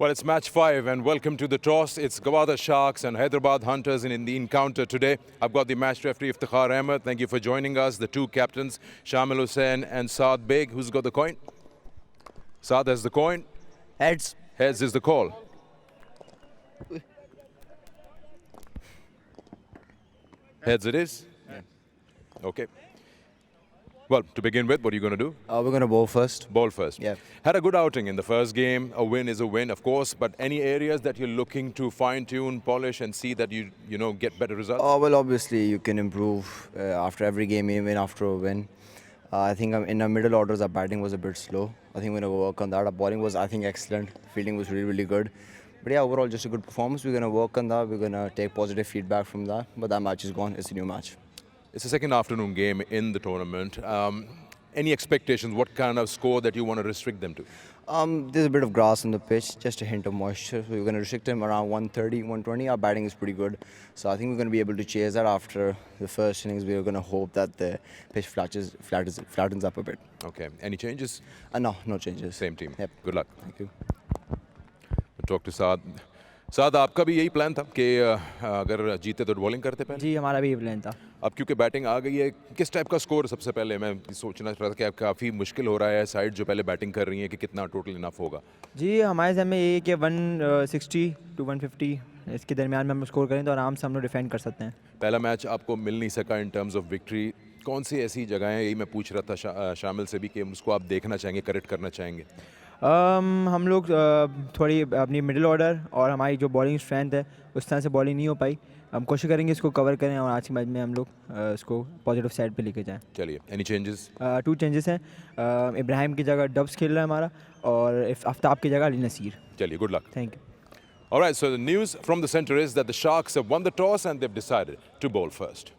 Well, it's match 5 and welcome to the toss. It's Gwadar Sharks and Hyderabad Hunters in the encounter today. I've got the match referee Iftikhar Ahmed. Thank you for joining us. The two captains, Shamil Hussain and Saad Beg. Who's got the coin? Saad has the coin. Heads. Heads is the call. Heads it is? Yeah. Okay. Well, to begin with, what are you going to do? We're going to bowl first. Ball first. Yeah. Had a good outing in the first game. A win is a win, of course. But any areas that you're looking to fine-tune, polish, and see that you get better results? Well, obviously you can improve after every game, even after a win. I think in our middle orders, our batting was a bit slow. I think we're going to work on that. Our bowling was, I think, excellent. Fielding was really, really good. But yeah, overall, just a good performance. We're going to work on that. We're going to take positive feedback from that. But that match is gone. It's a new match. It's the second afternoon game in the tournament. Any expectations? What kind of score that you want to restrict them to? There's a bit of grass on the pitch, just a hint of moisture. So we're going to restrict them around 130, 120. Our batting is pretty good. So I think we're going to be able to chase that after the first innings. We're going to hope that the pitch flattens up a bit. Okay. Any changes? No changes. Same team. Yep. Good luck. Thank you. We'll talk to Saad. साद आपका भी यही plan था कि अगर जीते तो bowling करते पहले? जी हमारा भी ये प्लान था। अब क्योंकि बैटिंग आ गई है, किस टाइप का स्कोर सबसे पहले मैं सोचना चाह रहा था कि काफ़ी मुश्किल हो रहा है साइड जो पहले बैटिंग कर रही है कि कितना टोटल इनफ होगा? जी हमारे समय ये कि 160 to 150 इसके दरमियान में हम स्कोर करें तो आराम से हम लोग डिफेंड कर सकते हैं। पहला मैच आपको मिल नहीं सका इन टर्म्स ऑफ विक्ट्री। कौन सी ऐसी जगह है, यही मैं पूछ रहा था शामिल से भी, कि उसको आप देखना चाहेंगे, करेक्ट करना चाहेंगे? हम लोग थोड़ी अपनी मिडिल ऑर्डर और हमारी जो बॉलिंग स्ट्रेंथ है उस तरह से बॉलिंग नहीं हो पाई। हम कोशिश करेंगे इसको कवर करें और आज के मैच में हम लोग इसको पॉजिटिव साइड पे लेके जाएं। चलिए, एनी चेंजेस? 2 चेंजेस हैं। इब्राहिम की जगह डब्स खेल रहा है हमारा और आफ्ताब की जगह अली नसीर। चलिए, good luck. Thank you. All right, so the news from the center is that the Sharks have won the toss and they've decided to bowl first.